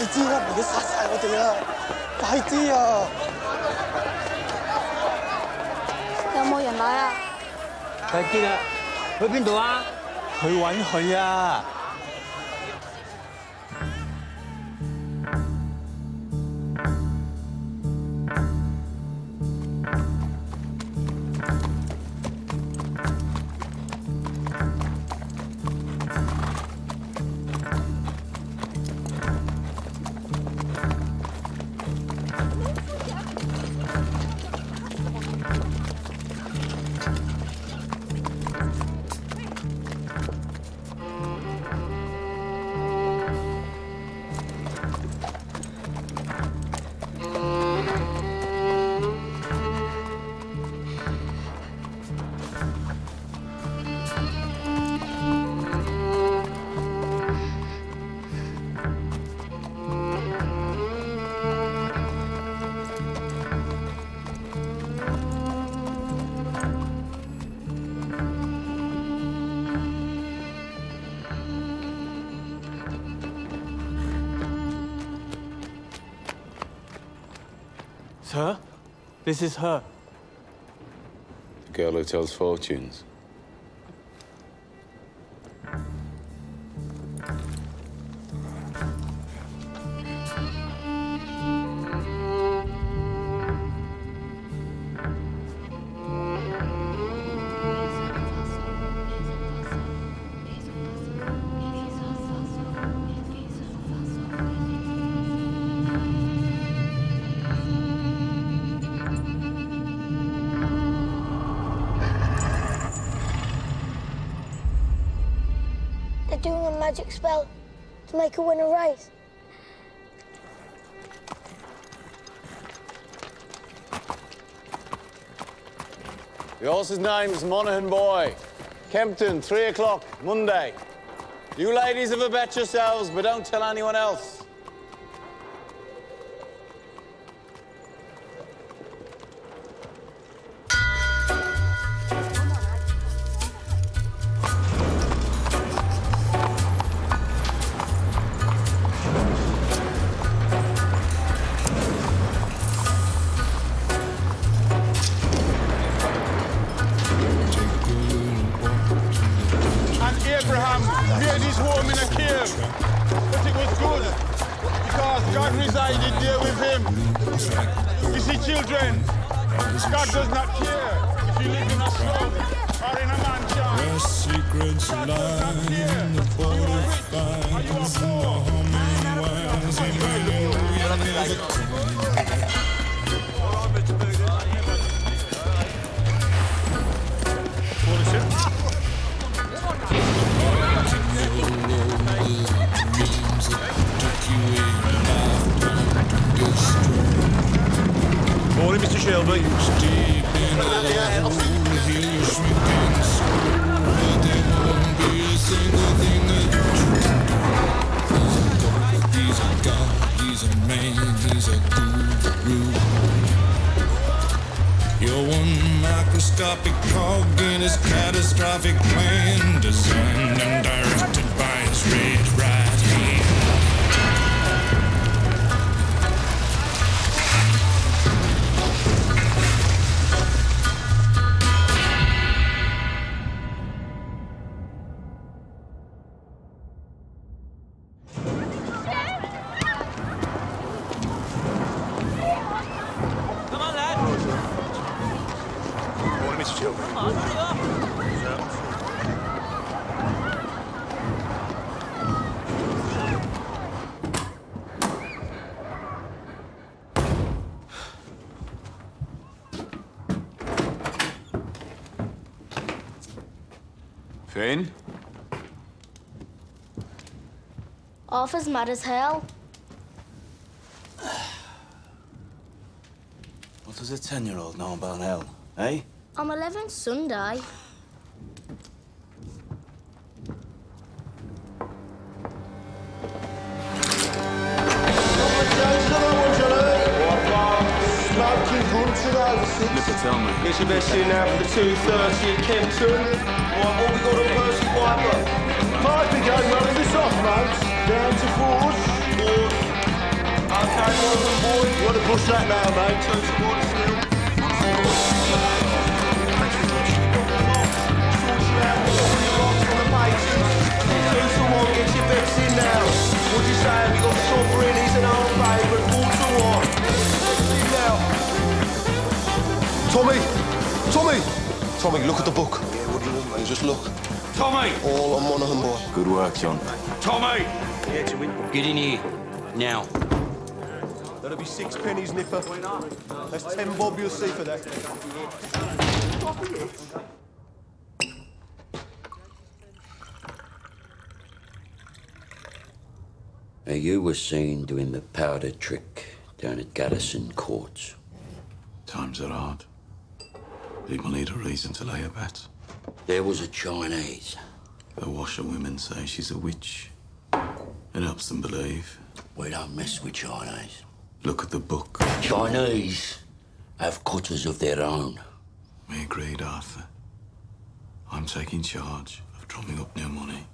快啲啦，唔好殺晒我哋啊！快啲啊！有冇人來啊？快啲啦！去邊度啊？去揾佢啊！Sir, this is her. The girl who tells fortunes. They're doing a magic spell to make her win a race. The horse's name's Monaghan Boy. Kempton, 3 o'clock, Monday. You ladies have a bet yourselves, but don't tell anyone else. Abraham made his home in a cave, but it was good because God resided there with him. You see, children, God does not care if you live in a slum or in a mansion. Where secrets lie in the borderlines and the humming winds and never Morning, Mr. Shelby. deep in the hole, hear you shrinking soul, but there won't be a single thing that you can do. He's a god, he's a man, he's a guru. You're one microscopic cog in his catastrophic plan, designed and directed by his red right hand. Come on, lad. Morning, Mr. Shelby. Come on, hurry up. Finn? Arthur's mad as hell. What does a 10-year-old know about hell, eh? I'm 11 Sunday. Nipper, tell me. Get your best in now for the 2:30 at Kempton. Right, all we got on Percy Piper. Five big game running this off, mate. Down to fours. Fourth. Okay, Morgan boy. You want to push that now, mate? Turn some water still. Two to one, get your bets in now. What you saying? We got Sovereign, he's an old favourite. 4 to 1. Bets in now. Tommy, look at the book. Yeah, what do you want, mate? Just look. Tommy! All on Monaghan boy. Good work, John. Tommy! Get in here. Now. That'll be 6 pennies, Nipper. That's 10 bob you'll see for that. Now, you were seen doing the powder trick down at Garrison Courts. Times are hard. People need a reason to lay a bet. There was a Chinese. The washerwomen say she's a witch. It helps them believe. We don't mess with Chinese. Look at the book. Chinese have cutters of their own. We agreed, Arthur. I'm taking charge of drumming up new money.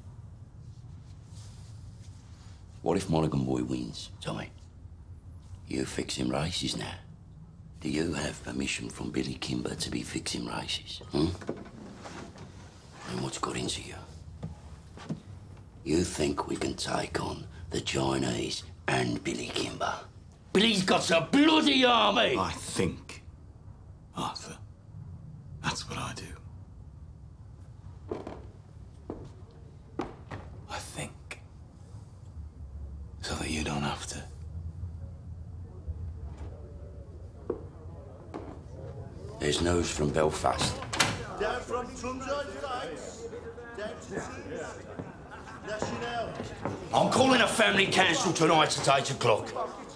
What if Mulligan Boy wins, Tommy? You fixing races now. Do you have permission from Billy Kimber to be fixing races, huh? And what's got into you? You think we can take on the Chinese and Billy Kimber? Billy's got a bloody army! I think, Arthur. That's what I do. I think. So that you don't have to. There's news from Belfast. Down from Trumside Heights. Down to National. I'm calling a family council tonight at 8 o'clock.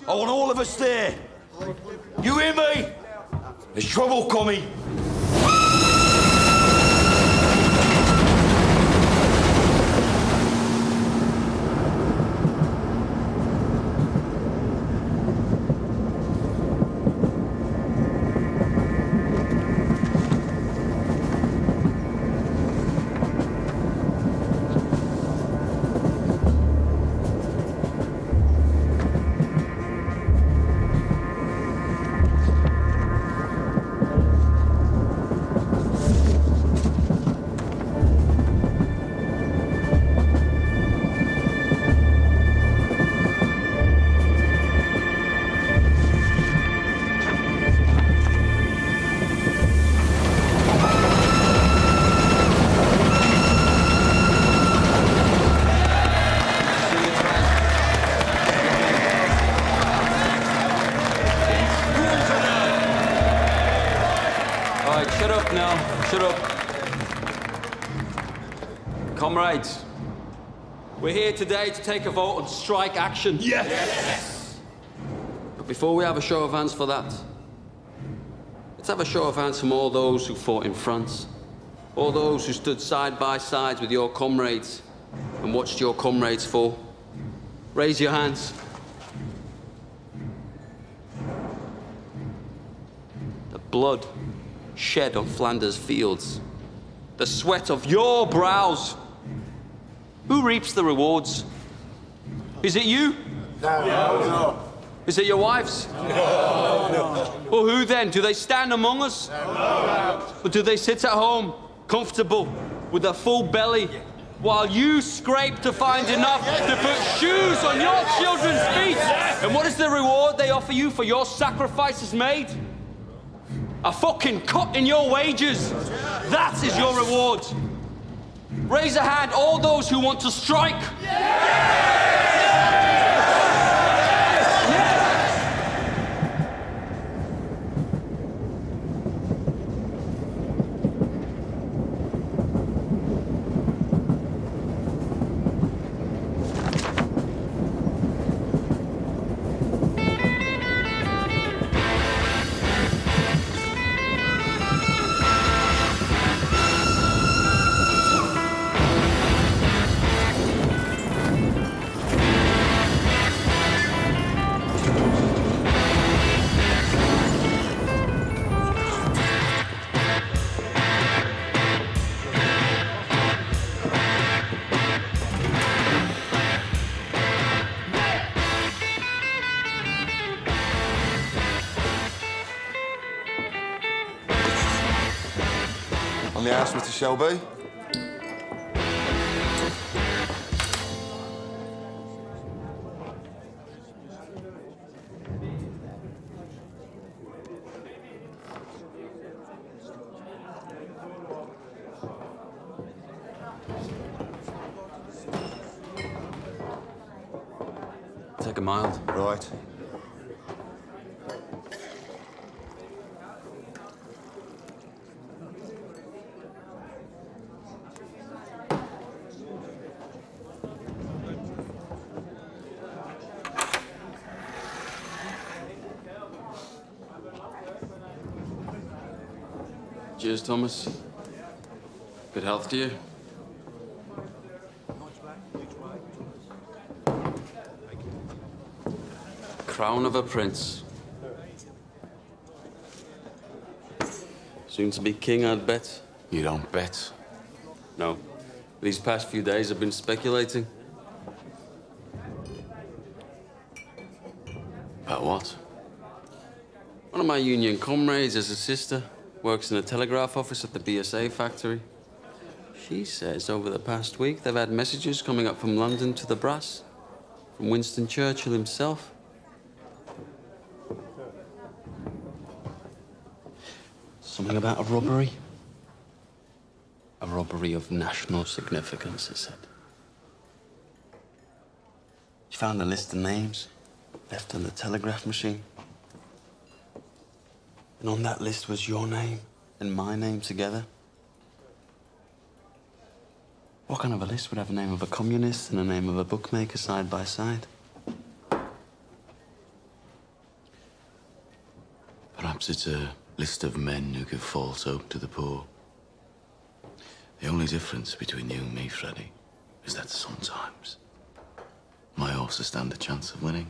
I want all of us there. You hear me? There's trouble coming. Shut up now. Shut up. Comrades, we're here today to take a vote on strike action. Yes! But before we have a show of hands for that, let's have a show of hands from all those who fought in France, all those who stood side by side with your comrades and watched your comrades fall. Raise your hands. The blood shed on Flanders fields, the sweat of your brows. Who reaps the rewards? Is it you? No. Is it your wives? No. Well, who then? Do they stand among us? No. Or do they sit at home, comfortable, with a full belly, while you scrape to find enough to put shoes on your children's feet? And what is the reward they offer you for your sacrifices made? A fucking cut in your wages. That is your reward. Raise a hand, all those who want to strike. On the house, Mr. Shelby. Take a mild. Right. Cheers, Thomas. Good health to you. Crown of a prince. Soon to be king, I'd bet. You don't bet. No. These past few days I've been speculating. About what? One of my union comrades has a sister, works in a telegraph office at the BSA factory. She says over the past week they've had messages coming up from London to the brass, from Winston Churchill himself. Something about a robbery. A robbery of national significance, it said. She found a list of names left on the telegraph machine. And on that list was your name and my name together. What kind of a list would have the name of a communist and the name of a bookmaker side by side? Perhaps it's a list of men who give false hope to the poor. The only difference between you and me, Freddie, is that sometimes my horses stand a chance of winning.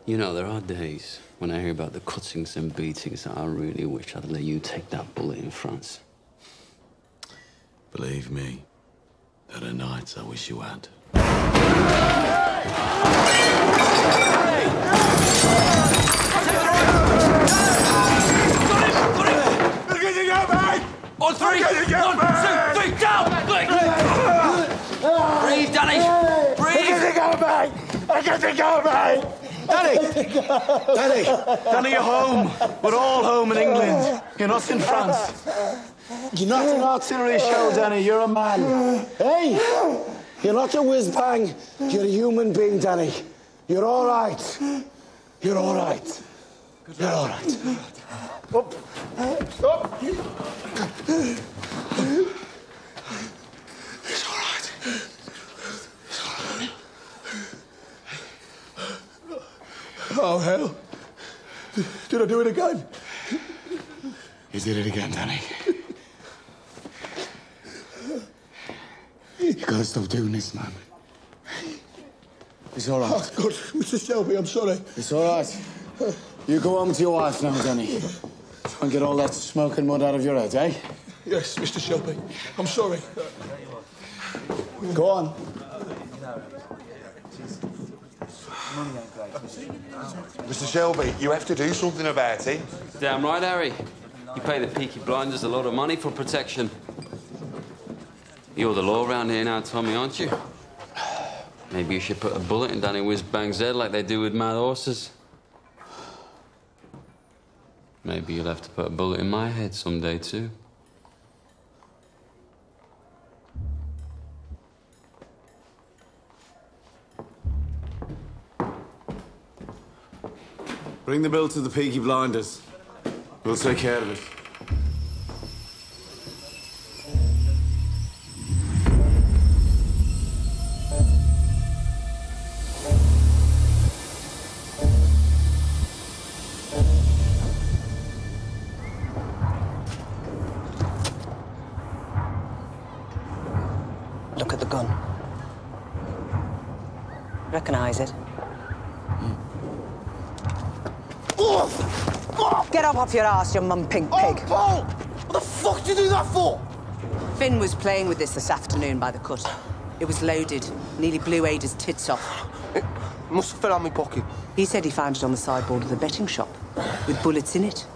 You know, there are days when I hear about the cuttings and beatings that I really wish I'd let you take that bullet in France. Believe me, there are nights I wish you had. On three! 1, 2, 3, down! Breathe, Danny! Breathe! Danny, you're home. We're all home in England. You're not in France. You're not an artillery shell, Danny. You're a man. Hey! You're not a whiz-bang. You're a human being, Danny. You're all right. You're all right. You're all right. Up. Up. It's all right. It's all right. Oh, hell. Did I do it again? You did it again, Danny. You gotta stop doing this, man. It's all right. Oh, God, Mr. Shelby, I'm sorry. It's all right. You go home to your wife now, Danny. Try and get all that smoke and mud out of your head, eh? Yes, Mr. Shelby. I'm sorry. Go on. Mr. Shelby, you have to do something about it. Damn right, Harry. You pay the Peaky Blinders a lot of money for protection. You're the law around here now, Tommy, aren't you? Maybe you should put a bullet in Danny Whiz-Bang's head like they do with mad horses. Maybe you'll have to put a bullet in my head someday, too. Bring the bill to the Peaky Blinders. We'll take care of it. Look at the gun. Recognize it? Get up off your ass, you mum pink pig. Oh, Paul! What the fuck did you do that for? Finn was playing with this afternoon by the cut. It was loaded. Nearly blew Ada's tits off. Must have fell out my pocket. He said he found it on the sideboard of the betting shop, with bullets in it.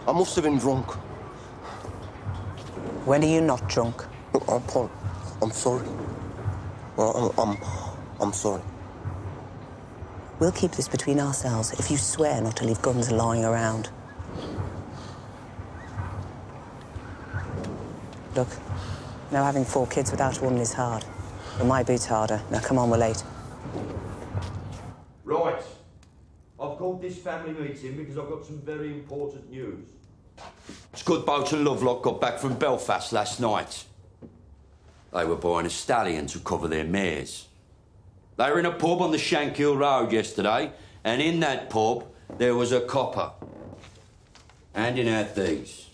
I must have been drunk. When are you not drunk? Paul, I'm sorry. I'm sorry. We'll keep this between ourselves if you swear not to leave guns lying around. Look, now having 4 kids without a woman is hard. But my boot's harder. Now come on, we're late. Right. I've called this family meeting because I've got some very important news. Scudboat and Lovelock got back from Belfast last night. They were buying a stallion to cover their mares. They were in a pub on the Shankill Road yesterday, and in that pub there was a copper handing out these.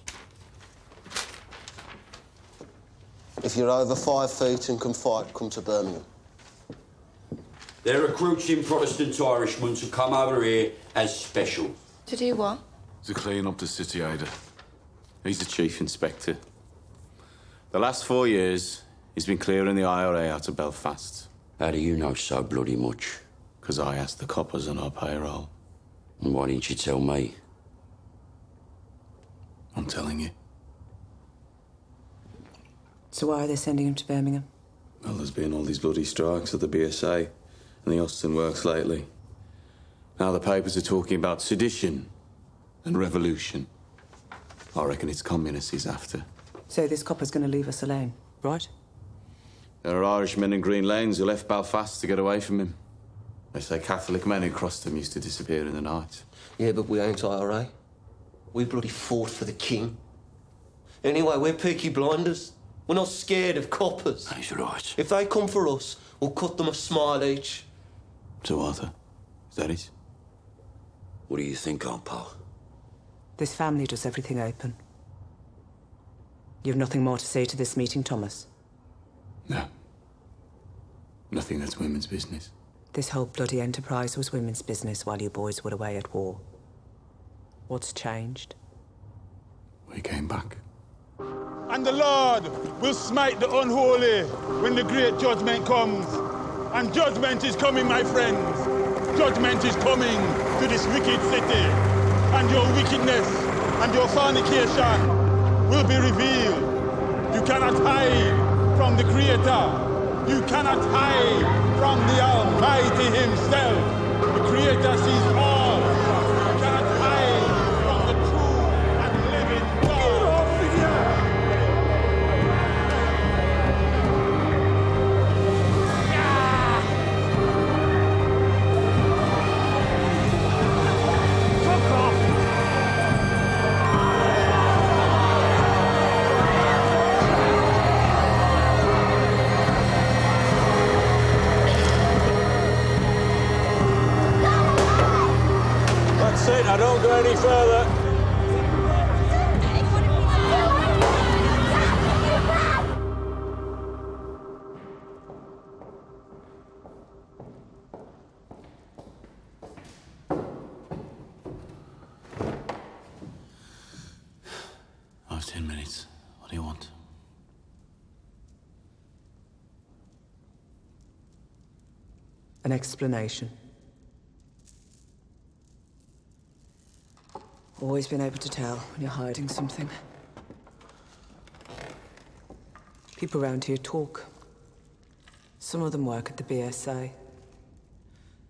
If you're over 5 feet and can fight, come to Birmingham. They're recruiting Protestant Irishmen to come over here as special. To do what? To clean up the city, Ada. He's the chief inspector. The last 4 years, he's been clearing the IRA out of Belfast. How do you know so bloody much? Because I asked the coppers on our payroll. And why didn't you tell me? I'm telling you. So why are they sending him to Birmingham? Well, there's been all these bloody strikes at the BSA and the Austin Works lately. Now the papers are talking about sedition and revolution. I reckon it's communists he's after. So this copper's going to leave us alone, right? There are Irishmen in Green Lanes who left Belfast to get away from him. They say Catholic men who crossed him used to disappear in the night. Yeah, but we ain't IRA. We bloody fought for the king. Anyway, we're Peaky Blinders. We're not scared of coppers. That's right. If they come for us, we'll cut them a smile each. So, Arthur, is that it? What do you think, Aunt Pal? This family does everything open. You've nothing more to say to this meeting, Thomas? No. Nothing that's women's business. This whole bloody enterprise was women's business while you boys were away at war. What's changed? We came back. And the Lord will smite the unholy when the great judgment comes. And judgment is coming, my friends. Judgment is coming to this wicked city. And your wickedness and your fornication will be revealed. You cannot hide from the Creator. You cannot hide from the Almighty Himself. The Creator sees all. You cannot hide from the true and living God. That's it, I don't go any further. I have 10 minutes. What do you want? An explanation. Always been able to tell when you're hiding something. People around here talk. Some of them work at the BSA.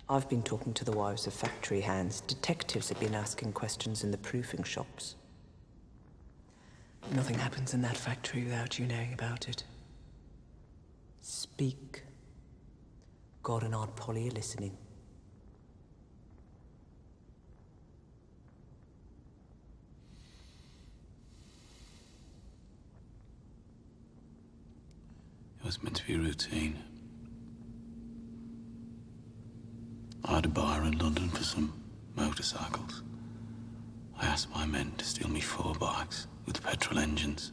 I've been talking to the wives of factory hands. Detectives have been asking questions in the proofing shops. Nothing happens in that factory without you knowing about it. Speak. God and Aunt Polly are listening. It was meant to be routine. I had a bar in London for some motorcycles. I asked my men to steal me 4 bikes with petrol engines.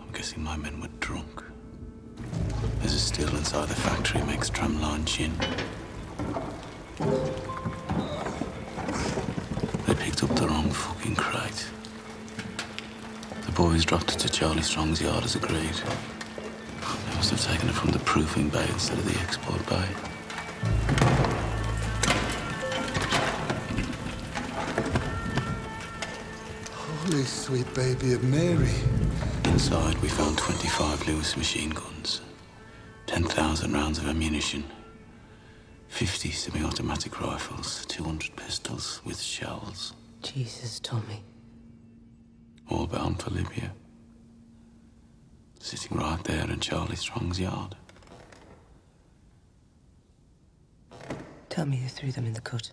I'm guessing my men were drunk. There's a still inside the factory makes tramline gin. They picked up the wrong fucking crate. The boys dropped it to Charlie Strong's yard as agreed. They were must have taken it from the proofing bay instead of the export bay. Holy sweet baby of Mary. Inside, we found 25 Lewis machine guns, 10,000 rounds of ammunition, 50 semi-automatic rifles, 200 pistols with shells. Jesus, Tommy. All bound for Libya. Sitting right there in Charlie Strong's yard. Tell me who threw them in the cut.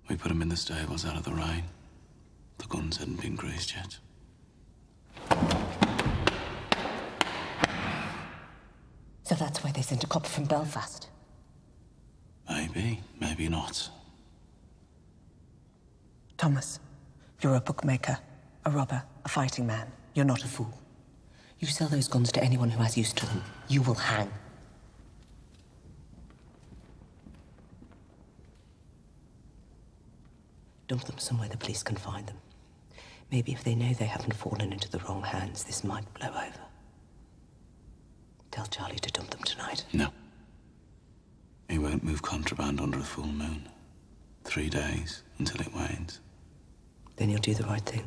We put them in the stables out of the rain. The guns hadn't been greased yet. So that's why they sent a copper from Belfast. Maybe, maybe not. Thomas, you're a bookmaker, a robber, a fighting man. You're not a fool. You sell those guns to anyone who has use to them. You will hang. Dump them somewhere the police can find them. Maybe if they know they haven't fallen into the wrong hands, this might blow over. Tell Charlie to dump them tonight. No. He won't move contraband under a full moon. 3 days until it wanes. Then you'll do the right thing.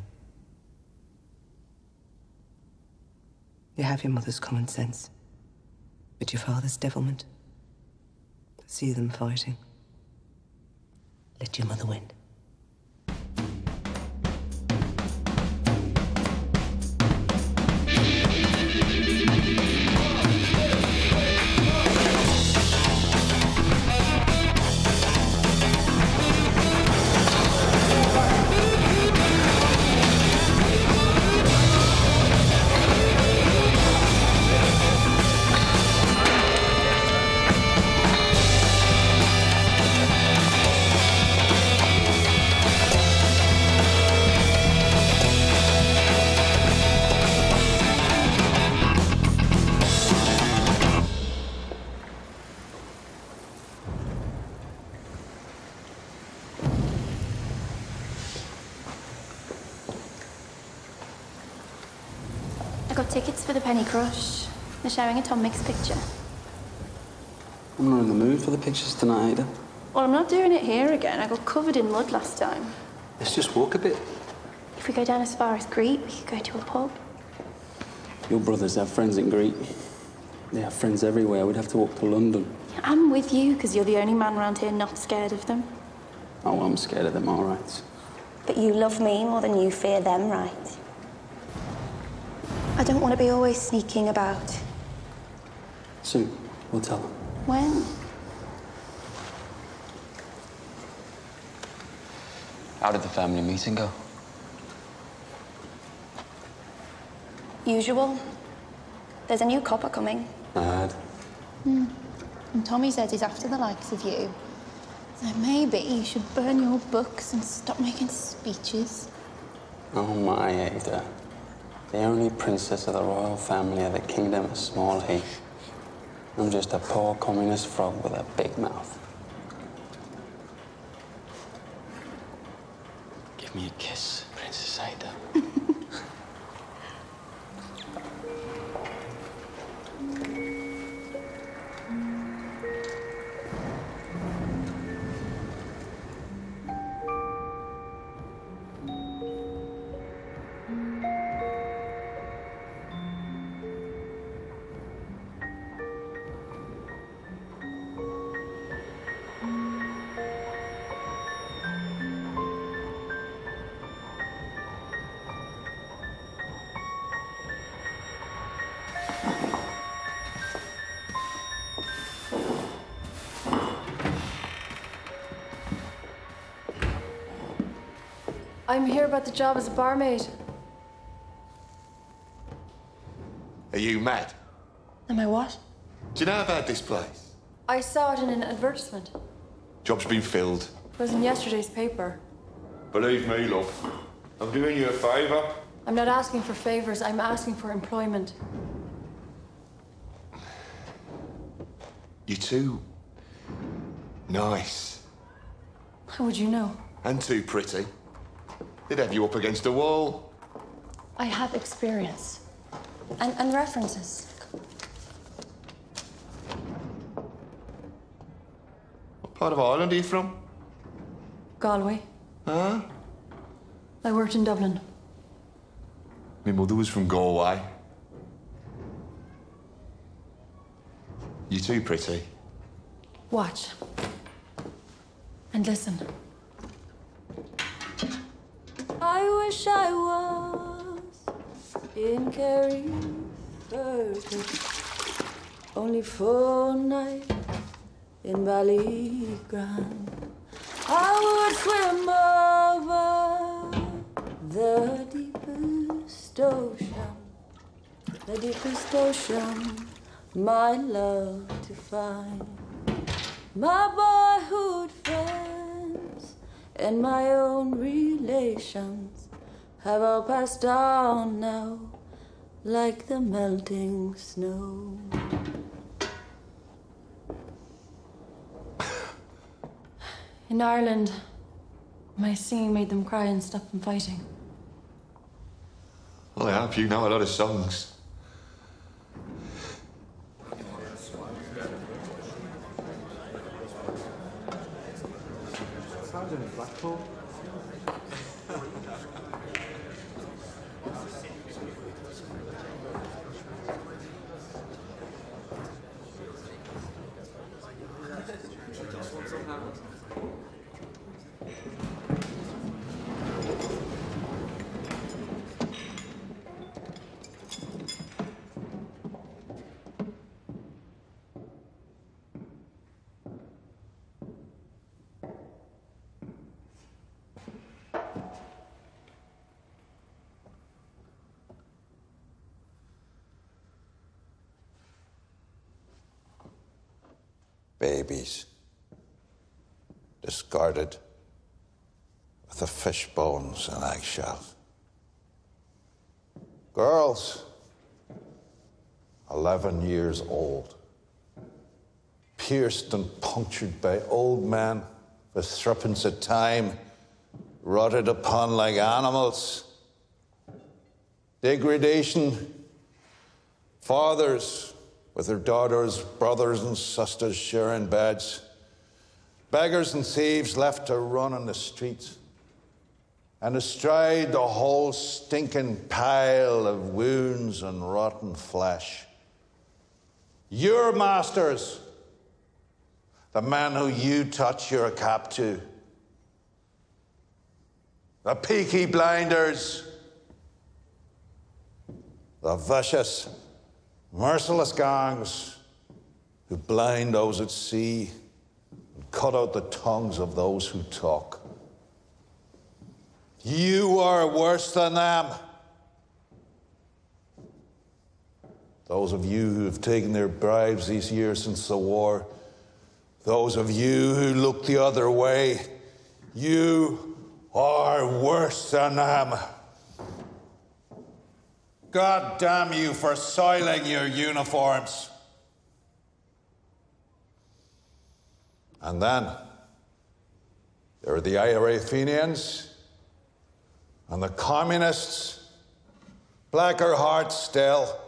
You have your mother's common sense, but your father's devilment. See them fighting. Let your mother win. I got tickets for the Penny Crush. They're showing a Tom Mix picture. I'm not in the mood for the pictures tonight, Ada. Well, I'm not doing it here again. I got covered in mud last time. Let's just walk a bit. If we go down as far as Greet, we could go to a pub. Your brothers have friends in Greek. They have friends everywhere. We'd have to walk to London. Yeah, I'm with you, because you're the only man around here not scared of them. Oh, I'm scared of them, all right. But you love me more than you fear them, right? I don't want to be always sneaking about. Soon, we'll tell them. When? How did the family meeting go? Usual. There's a new copper coming. I heard. And Tommy says he's after the likes of you. So maybe you should burn your books and stop making speeches. Oh, my Ada. The only princess of the royal family of the kingdom of Small Heath. I'm just a poor communist frog with a big mouth. Give me a kiss, Princess Ada. I'm here about the job as a barmaid. Are you mad? Am I what? Do you know about this place? I saw it in an advertisement. Job's been filled. It was in yesterday's paper. Believe me, love. I'm doing you a favour. I'm not asking for favors, I'm asking for employment. You're too nice. How would you know? And too pretty. They'd have you up against a wall. I have experience. And references. part of Ireland are you from? Galway. Huh? I worked in Dublin. My mother was from Galway. You too pretty. Watch. And listen. I wish I was in Kerry only for a night in Ballygrand. I would swim over the deepest ocean, my love to find. My boyhood friends and my own relations have all passed on now, like the melting snow. In Ireland, my singing made them cry and stop them fighting. Well, I hope you know a lot of songs. Blackpool. Babies, discarded with the fish bones and eggshells. Girls, 11 years old, pierced and punctured by old men with threepence of time, rotted upon like animals. Degradation, fathers with their daughters, brothers and sisters sharing beds. Beggars and thieves left to run on the streets. And astride the whole stinking pile of wounds and rotten flesh. Your masters, the men who you touch your cap to. The Peaky blinders. The vicious, merciless gangs who blind those at sea and cut out the tongues of those who talk. You are worse than them. Those of you who have taken their bribes these years since the war, those of you who look the other way, you are worse than them. God damn you for soiling your uniforms. And then there are the IRA Fenians and the communists, blacker hearts still.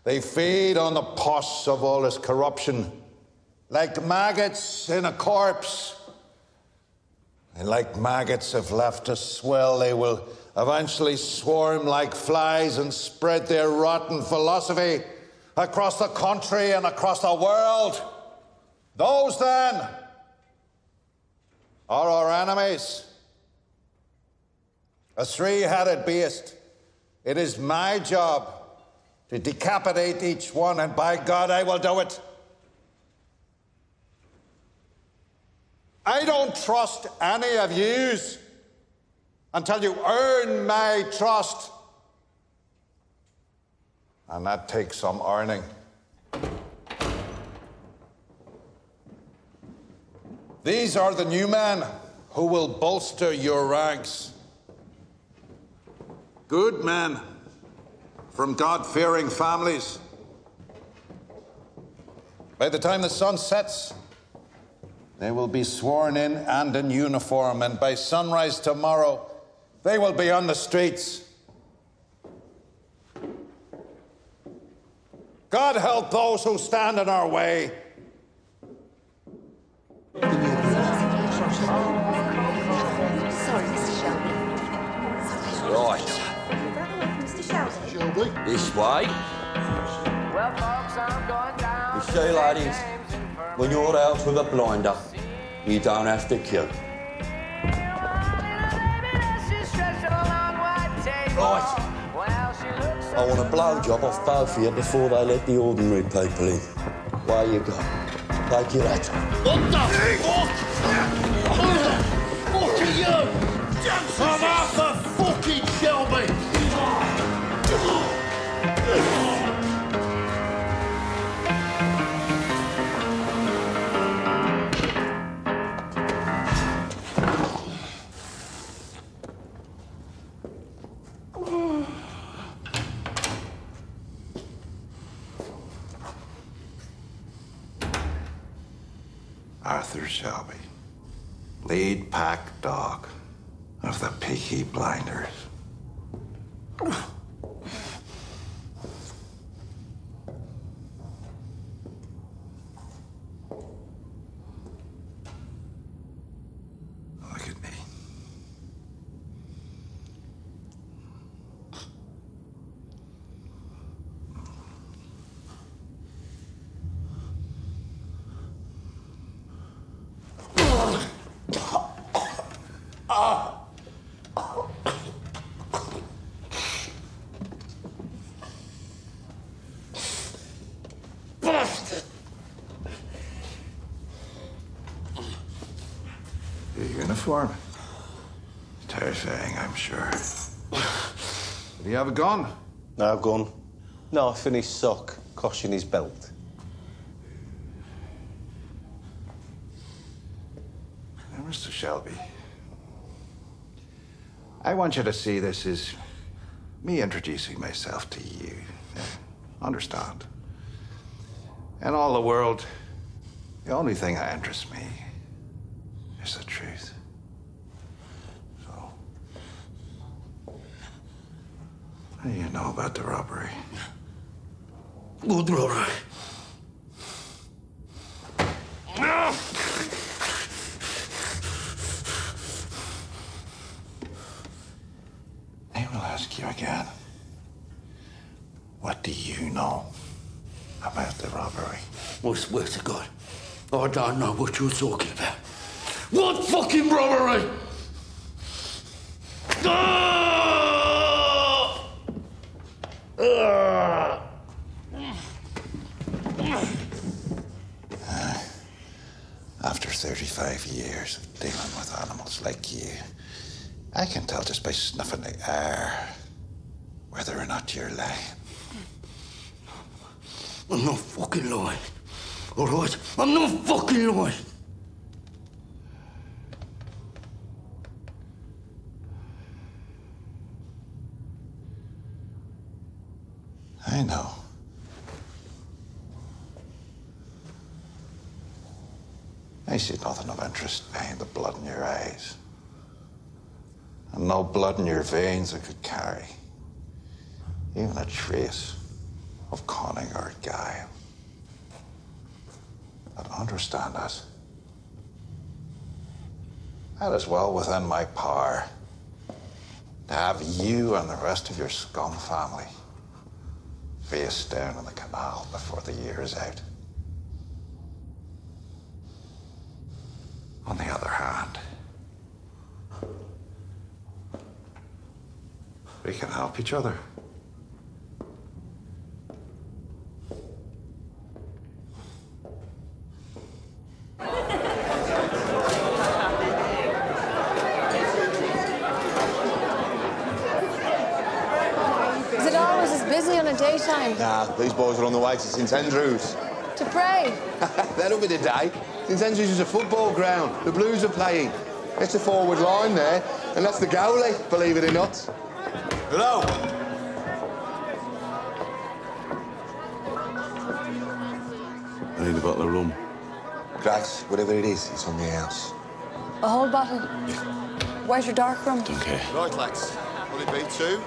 They feed on the pus of all this corruption, like maggots in a corpse. And like maggots, if left to swell, they will eventually swarm like flies and spread their rotten philosophy across the country and across the world. Those, then, are our enemies. A three-headed beast. It is my job to decapitate each one, and by God, I will do it. I don't trust any of yous until you earn my trust. And that takes some earning. These are the new men who will bolster your ranks. Good men from God-fearing families. By the time the sun sets, they will be sworn in and in uniform, and by sunrise tomorrow, they will be on the streets. God help those who stand in our way. Sorry, Mr. Shelby. Right. Mr. Shelby. This way. You see, ladies, when you're out with a blinder, you don't have to kill. Right. I want a blowjob off both of you before they let the ordinary people in. Where you go? Take your hat. What the fuck? Who the fuck are you? I'm Arthur fucking Shelby. Arthur Shelby, lead pack dog of the Peaky Blinders. Look at me. Bastard! Your uniform. Terrifying, I'm sure. Do you have a gun? No gun. Knife in his sock, cosh in his belt. Now, Mr. Shelby, I want you to see this as me introducing myself to you. Understand? In all the world, the only thing that interests me is the truth. So, what do you know about the robbery? Good robbery. I will ask you again. What do you know about the robbery? I swear to God, I don't know what you're talking about. What fucking robbery? After 35 years of dealing with animals like you, I can tell just by snuffing the air whether or not you're lying. I'm not fucking lying. All right? I'm not fucking lying. I know. I see nothing of interest behind the blood in your eyes. And no blood in your veins that could carry even a trace of cunning or guile. But understand this. That is well within my power to have you and the rest of your scum family face down in the canal before the year is out. On the other hand, we can help each other. Is it always as busy on a daytime? Nah, these boys are on the way to St Andrews. To pray? That'll be the day. St Andrews is a football ground. The Blues are playing. It's a forward line there, and that's the goalie, believe it or not. Hello. I need a bottle of rum. Grace, whatever it is, it's on the house. A whole bottle? White or dark rum? Don't care. Right, lads. Will it be two?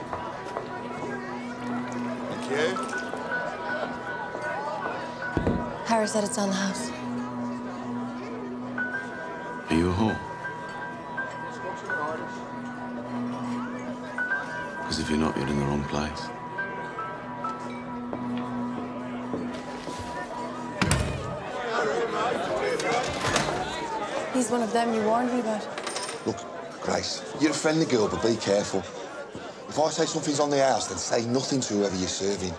Thank you. Harry said it's on the house. Are you a whore? Because if you're not, you're in the wrong place. He's one of them you warned me about. Look, Grace, you're a friendly girl, but be careful. If I say something's on the house, then say nothing to whoever you're serving.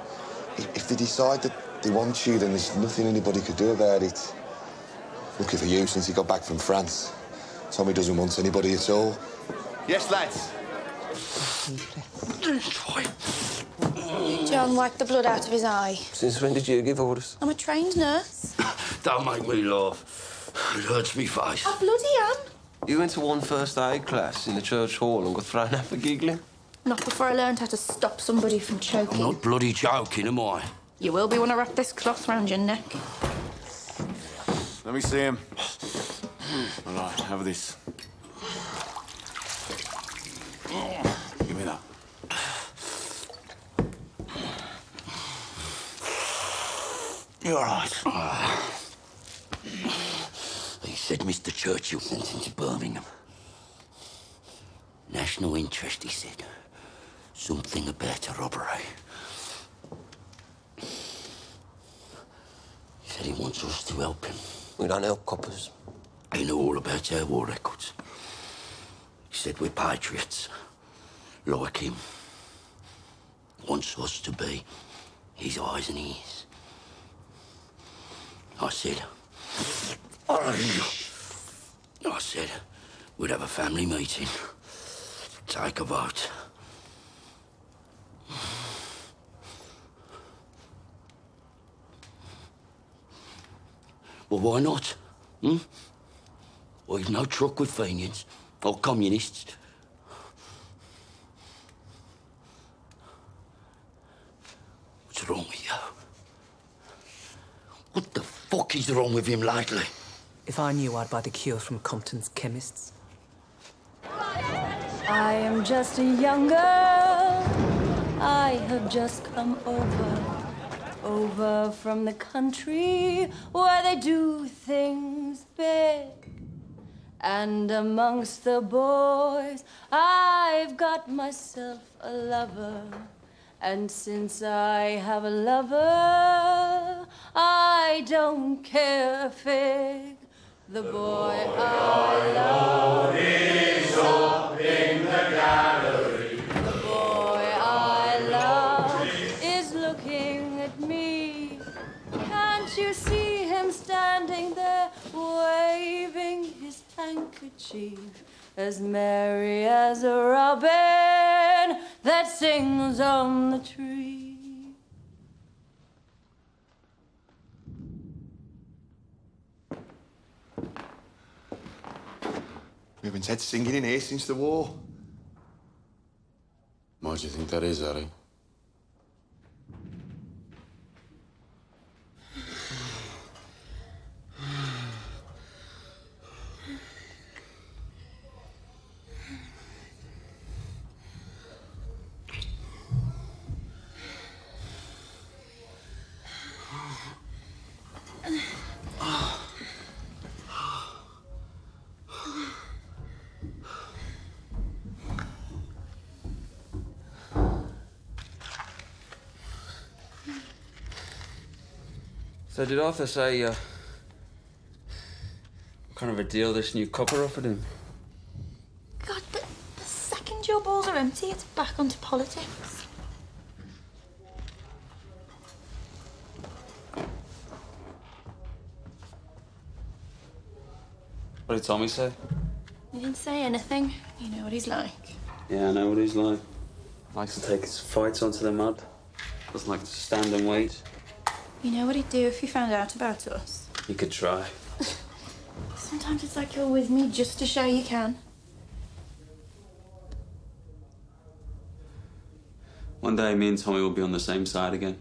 If they decide that they want you, then there's nothing anybody could do about it. Lucky for you, since he got back from France. Tommy doesn't want anybody at all. Yes, lads? John wiped the blood out of his eye. Since when did you give orders? I'm a trained nurse. Don't make me laugh. It hurts me face. I bloody am. You went to one first aid class in the church hall and got thrown out for giggling? Not before I learned how to stop somebody from choking. I'm not bloody joking, am I? You will be when I wrap this cloth round your neck. Let me see him. All right, have this. Give me that. You're all right. He said Mr. Churchill sent him to Birmingham. National interest, he said. Something about a robbery. He said he wants us to help him. We don't help coppers. He knew all about our war records. He said we're patriots, like him. Wants us to be his eyes and ears. I said we'd have a family meeting, take a vote. Well, why not? We've no truck with Fenians or communists. What's wrong with you? What the fuck is wrong with him lately? If I knew, I'd buy the cure from Compton's chemists. I am just a young girl. I have just come over from the country where they do things big. And amongst the boys, I've got myself a lover. And since I have a lover, I don't care a fig. The boy I love is up in the gallery. The boy I love is looking at me. Can't you see him standing there, waving his handkerchief, as merry as a robin that sings on the tree? We haven't had singing in here since the war. Why do you think that is, Harry? So did Arthur say, what kind of a deal this new copper offered him? God, the second your balls are empty, it's back onto politics. What did Tommy say? He didn't say anything. You know what he's like. Yeah, I know what he's like. Likes to take his fights onto the mud. Doesn't like to stand and wait. You know what he'd do if he found out about us? He could try. Sometimes it's like you're with me just to show you can. One day, me and Tommy will be on the same side again.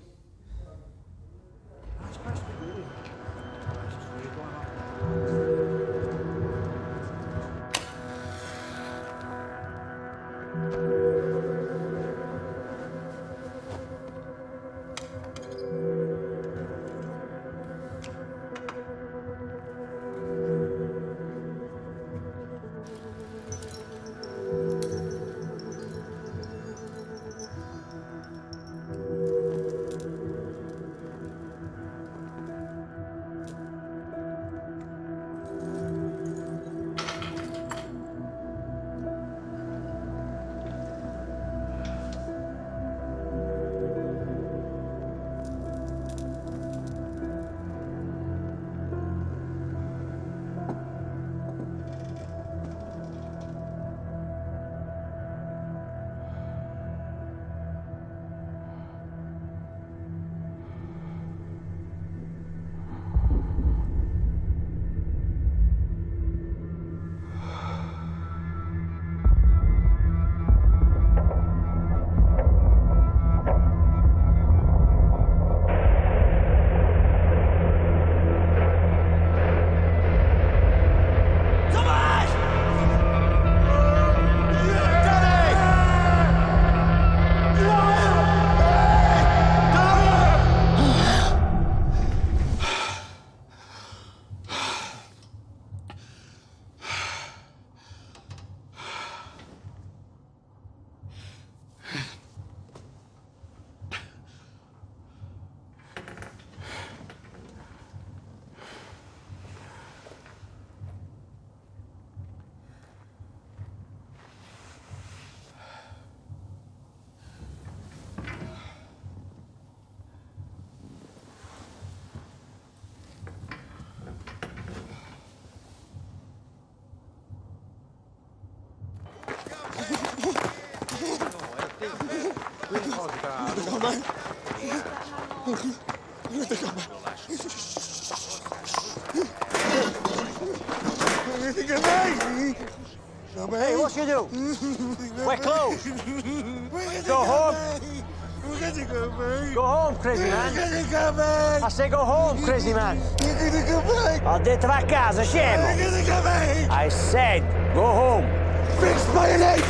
Hey, what you do? We're closed. Go home. Go home, crazy man. I say go home, crazy man. Ho detto va a casa, scemo. I said go home. Fix mayonnaise!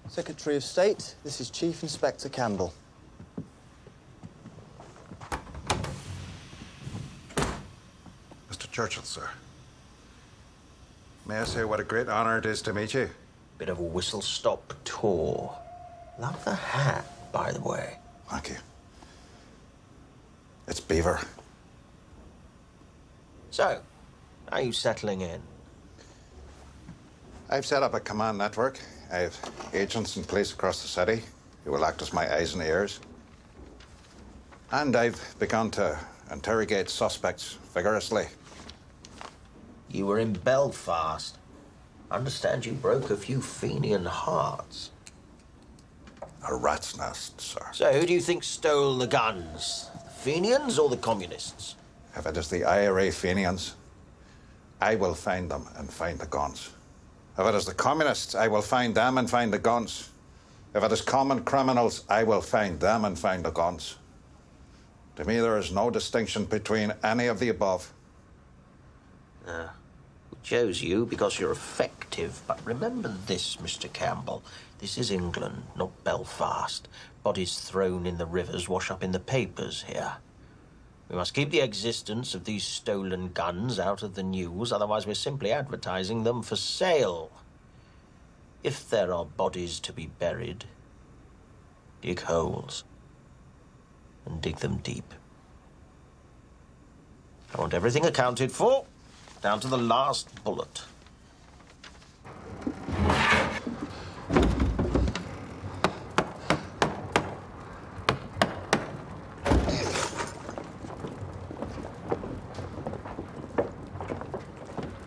Secretary of State, this is Chief Inspector Campbell. Mr. Churchill, sir. May I say what a great honor it is to meet you? Bit of a whistle-stop tour. Love the hat, by the way. Thank you. It's Beaver. So, how are you settling in? I've set up a command network. I have agents in place across the city who will act as my eyes and ears. And I've begun to interrogate suspects vigorously. You were in Belfast. I understand you broke a few Fenian hearts. A rat's nest, sir. So who do you think stole the guns? The Fenians or the communists? If it is the IRA Fenians, I will find them and find the guns. If it is the communists, I will find them and find the guns. If it is common criminals, I will find them and find the guns. To me, there is no distinction between any of the above. We chose you because you're effective. But remember this, Mr. Campbell. This is England, not Belfast. Bodies thrown in the rivers wash up in the papers here. We must keep the existence of these stolen guns out of the news, otherwise we're simply advertising them for sale. If there are bodies to be buried, dig holes and dig them deep. I want everything accounted for, down to the last bullet.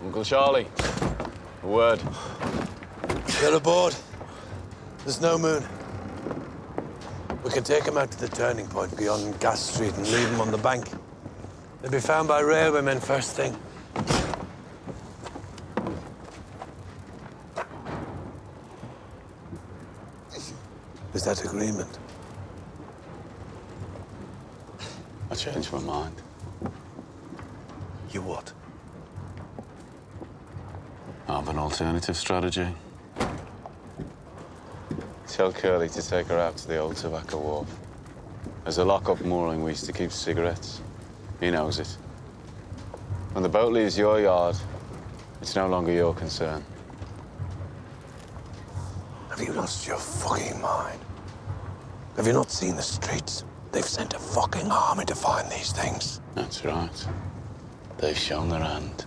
Uncle Charlie, a word. Get aboard. There's no moon. We can take them out to the turning point beyond Gas Street and leave them on the bank. They'll be found by railwaymen first thing. Is that agreement? I changed my mind. You what? I have an alternative strategy. Tell Curly to take her out to the old tobacco wharf. There's a lock-up mooring we used to keep cigarettes. He knows it. When the boat leaves your yard, it's no longer your concern. Have you lost your fucking mind? Have you not seen the streets? They've sent a fucking army to find these things. That's right. They've shown their hand.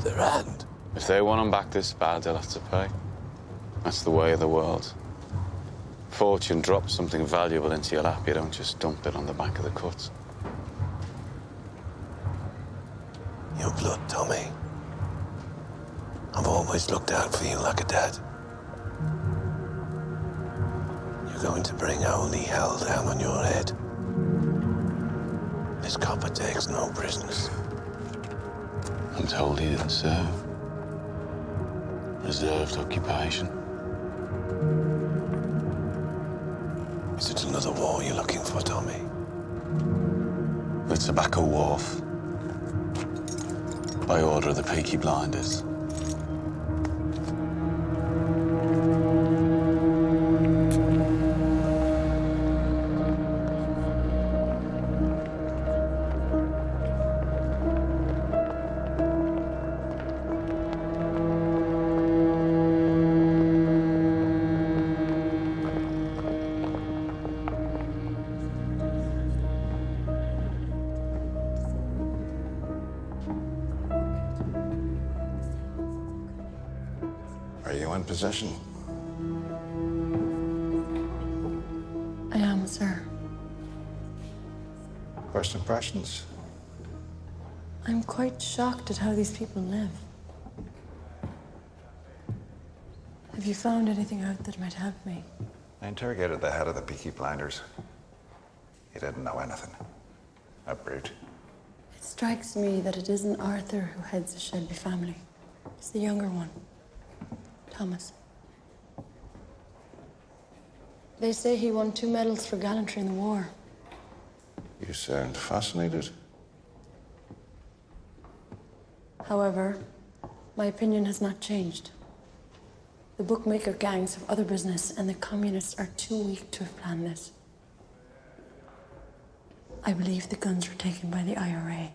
Their hand? If they want them back this bad, they'll have to pay. That's the way of the world. Fortune drops something valuable into your lap, you don't just dump it on the back of the cut. Your blood, Tommy. I've always looked out for you like a dad. You're going to bring holy hell down on your head. This copper takes no prisoners. I'm told he didn't serve. Reserved occupation. Is it another war you're looking for, Tommy? The tobacco wharf. By order of the Peaky blinders. in possession? I am, sir. First impressions? I'm quite shocked at how these people live. Have you found anything out that might help me? I interrogated the head of the Peaky blinders. He didn't know anything. A brute. It strikes me that it isn't Arthur who heads the Shelby family. It's the younger one, Thomas. They say he won 2 medals for gallantry in the war. You sound fascinated. However, my opinion has not changed. The bookmaker gangs have other business, and the communists are too weak to have planned this. I believe the guns were taken by the IRA.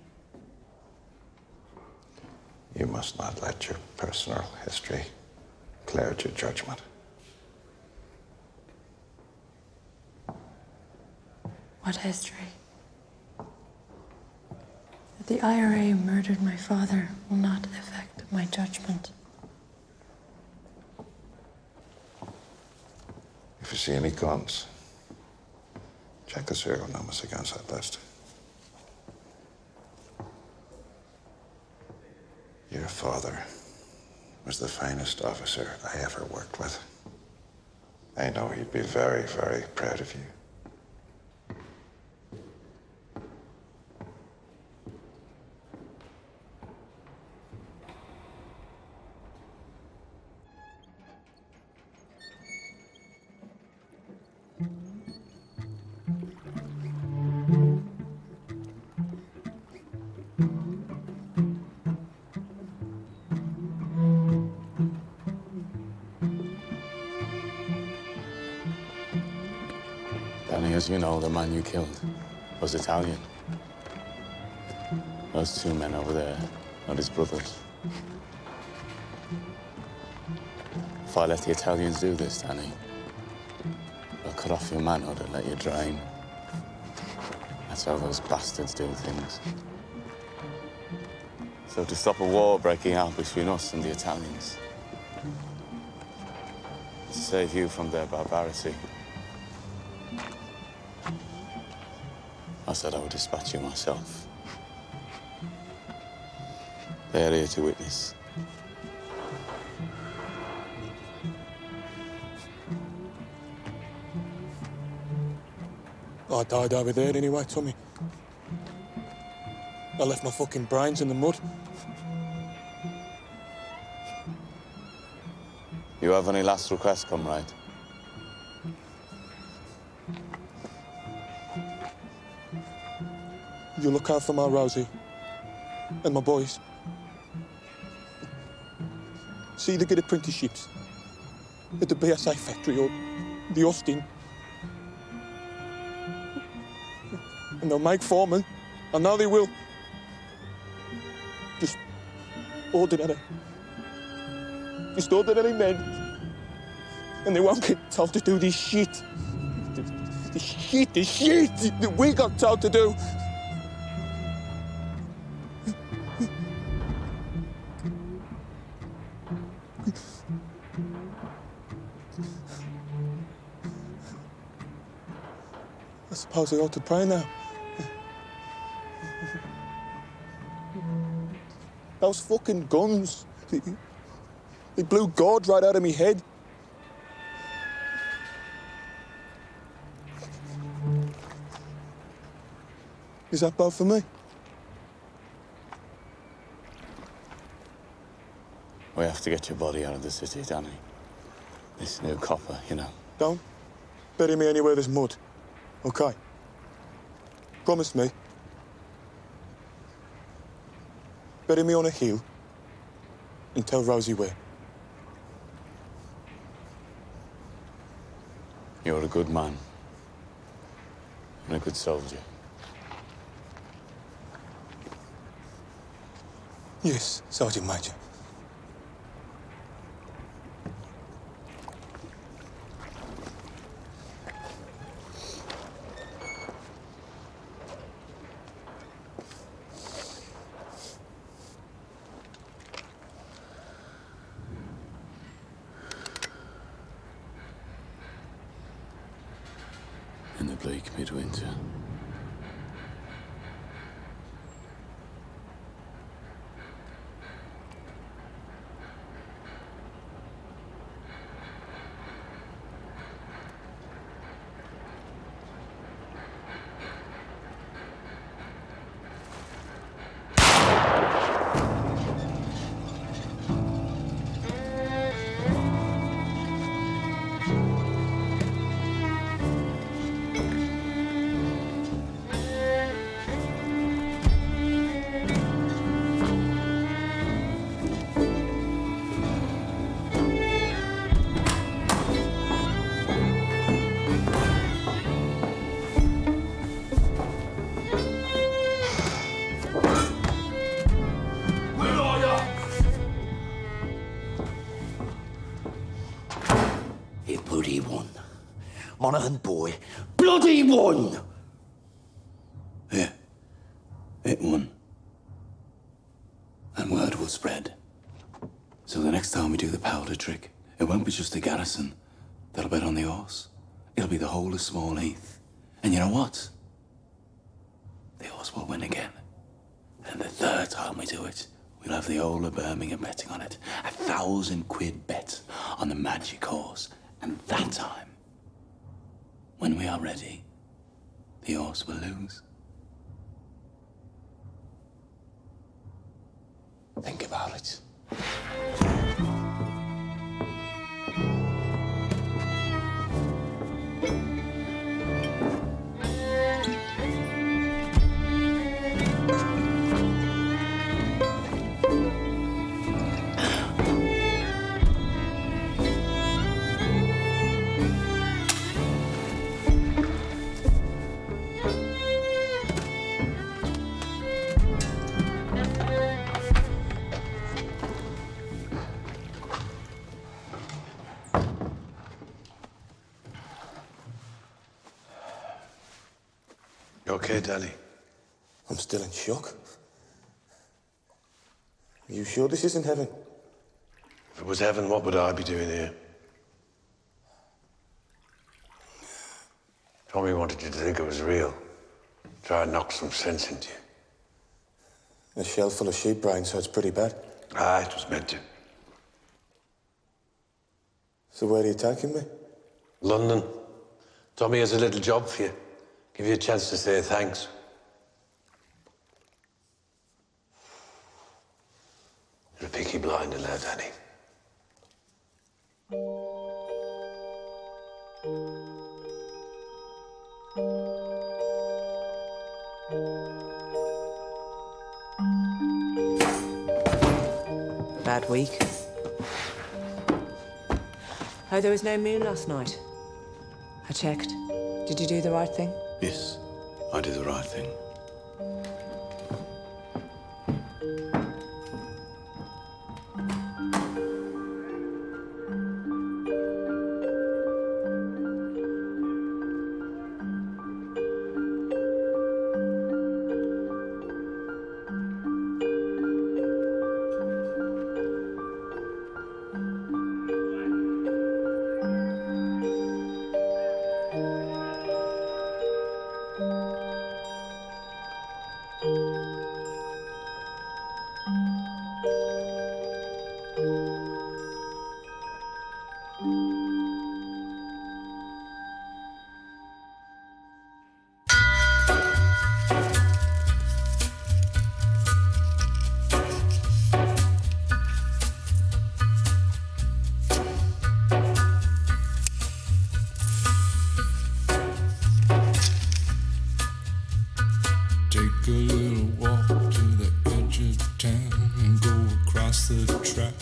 You must not let your personal history cloud your judgment. What history? That the IRA murdered my father will not affect my judgment. If you see any guns, check the serial numbers against that list. Your father was the finest officer I ever worked with. I know he'd be very, very proud of you. Danny, as you know, the man you killed was Italian. Those 2 men over there are his brothers. If I let the Italians do this, Danny, they'll cut off your manhood and let you drain. That's how those bastards do things. So to stop a war breaking out between us and the Italians, to save you from their barbarity, I said I would dispatch you myself. They're here to witness. I died over there anyway, Tommy. I left my fucking brains in the mud. You have any last requests, comrade? You look out for my Rosie and my boys. See they get apprenticeships at the BSA factory or the Austin. And they'll make foremen. I know they will. Just ordinary men. And they won't get told to do this shit. This shit that we got told to do. I suppose I ought to pray now. Those fucking guns, they blew God right out of me head. Is that bad for me? We have to get your body out of the city, Danny. This new copper, you know. Don't bury me anywhere there's mud, okay? Promise me. Bury me on a hill and tell Rosie where. You're a good man and a good soldier. Yes, Sergeant Major. the bleak midwinter. Bloody one. Monaghan boy. Bloody one! Yeah. It won. And word will spread. So the next time we do the powder trick, it won't be just the garrison that'll bet on the horse. It'll be the whole of Small Heath. And you know what? The horse will win again. And the third time we do it, we'll have the whole of Birmingham betting on it. 1,000 quid bet on the magic horse. And that time, when we are ready, the horse will lose. Think about it. You okay, Danny? I'm still in shock. Are you sure this isn't heaven? If it was heaven, what would I be doing here? Tommy wanted you to think it was real. Try and knock some sense into you. A shell full of sheep brains, so it's pretty bad. Ah, it was meant to. So where are you taking me? London. Tommy has a little job for you. Give you a chance to say thanks. You're a Peaky blinder now, Danny. Bad week. Oh, there was no moon last night. I checked. Did you do the right thing? Yes, I did the right thing. Take a little walk to the edge of town and go across the track.